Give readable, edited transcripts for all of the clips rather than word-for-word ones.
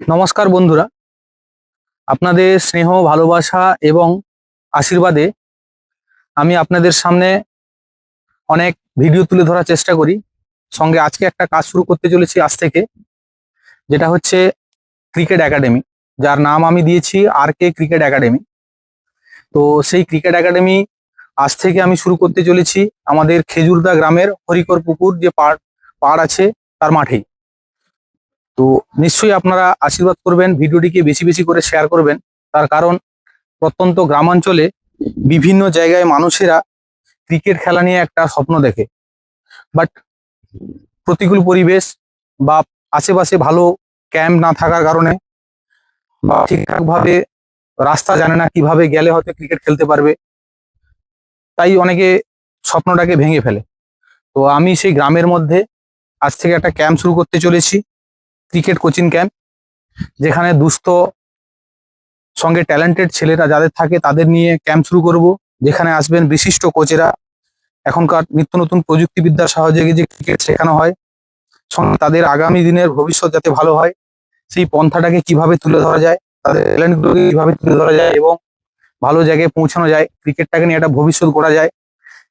নমস্কার বন্ধুরা, আপনাদের স্নেহ ভালোবাসা এবং আশীর্বাদে আমি আপনাদের সামনে অনেক ভিডিও তুলে ধরার চেষ্টা করি। সঙ্গে আজকে একটা কাজ শুরু করতে চলেছি আজ থেকে, যেটা হচ্ছে ক্রিকেট একাডেমি, যার নাম আমি দিয়েছি RK ক্রিকেট একাডেমি। তো সেই ক্রিকেট একাডেমি আজ থেকে আমি শুরু করতে চলেছি আমাদের খেজুরদা গ্রামের হরিকর পুকুর যে পাড় আছে তার মাঠেই। তো নিশ্চয়ই আপনারা আশীর্বাদ করবেন, ভিডিওটিকে বেশি বেশি করে শেয়ার করবেন। তার কারণ প্রত্যন্ত গ্রামাঞ্চলে বিভিন্ন জায়গায় মানুষেরা ক্রিকেট খেলা নিয়ে একটা স্বপ্ন দেখে, বাট প্রতিকূল পরিবেশ বা আশেপাশে ভালো ক্যাম্প না থাকার কারণে বা ঠিকঠাক ভাবে রাস্তা জানে না কিভাবে গেলে হয়তো ক্রিকেট খেলতে পারবে, তাই অনেকে স্বপ্নটাকে ভেঙে ফেলে। তো আমি সেই গ্রামের মধ্যে আজ থেকে একটা ক্যাম্প শুরু করতে চলেছি, ক্রিকেট কোচিং ক্যাম্প, যেখানে দুস্থ সঙ্গে ট্যালেন্টেড ছেলেরা যাদের থাকে তাদের নিয়ে ক্যাম্প শুরু করব, যেখানে আসবেন বিশিষ্ট কোচেরা। এখনকার নিত্য নতুন প্রযুক্তিবিদ্যার সাহায্যে যে ক্রিকেট শেখানো হয়, সঙ্গে তাদের আগামী দিনের ভবিষ্যৎ যাতে ভালো হয় সেই পন্থাটাকে কিভাবে তুলে ধরা যায়, তাদের ট্যালেন্টগুলোকে কিভাবে তুলে ধরা যায় এবং ভালো জায়গায় পৌঁছানো যায়, ক্রিকেটটাকে নিয়ে একটা ভবিষ্যৎ গড়া যায়,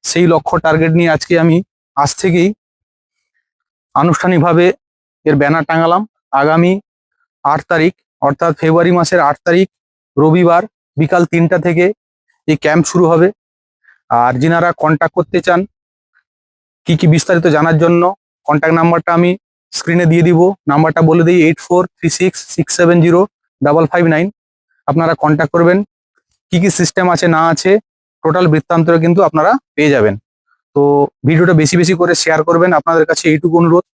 সেই লক্ষ্য টার্গেট নিয়ে আজকে আমি আজ থেকেই আনুষ্ঠানিকভাবে এর ব্যানার টাঙালাম। আগামী 8 তারিখ, অর্থাৎ ফেব্রুয়ারি মাসের 8 তারিখ রবিবার বিকাল 3টা থেকে এই ক্যাম্প শুরু হবে। আর যিনারা কন্ট্যাক্ট করতে চান কি কি বিস্তারিত জানার জন্য, কন্ট্যাক্ট নাম্বারটা আমি স্ক্রিনে দিয়ে দিব। নাম্বারটা বলে দিই 8436670559। আপনারা কন্ট্যাক্ট করবেন, কি কি সিস্টেম আছে না আছে টোটাল বৃত্তান্তরে কিন্তু আপনারা পেয়ে যাবেন। তো ভিডিওটা বেশি বেশি করে শেয়ার করবেন। আপনাদের কাছে এইটুকু অনুরোধ,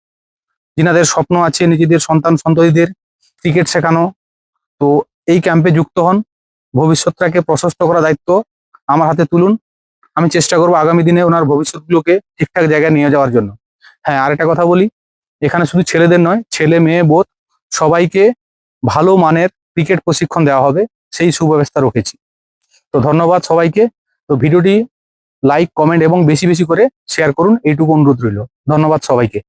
যিনাদের স্বপ্ন আছে নিজেদের সন্তান সন্ততিদের ক্রিকেট শেখানো, তো এই ক্যাম্পে যুক্ত হন। ভবিষ্যৎটাকে প্রশস্ত করার দায়িত্ব আমার হাতে তুলুন। আমি চেষ্টা করবো আগামী দিনে ওনার ভবিষ্যৎগুলোকে ঠিকঠাক জায়গায় নিয়ে যাওয়ার জন্য। হ্যাঁ, আরেকটা কথা বলি, এখানে শুধু ছেলেদের নয়, ছেলে মেয়ে বোধ সবাইকে ভালো মানের ক্রিকেট প্রশিক্ষণ দেওয়া হবে, সেই সুব্যবস্থা রেখেছি। তো ধন্যবাদ সবাইকে। তো ভিডিওটি লাইক, কমেন্ট এবং বেশি বেশি করে শেয়ার করুন, এইটুকু অনুরোধ রইল। ধন্যবাদ সবাইকে।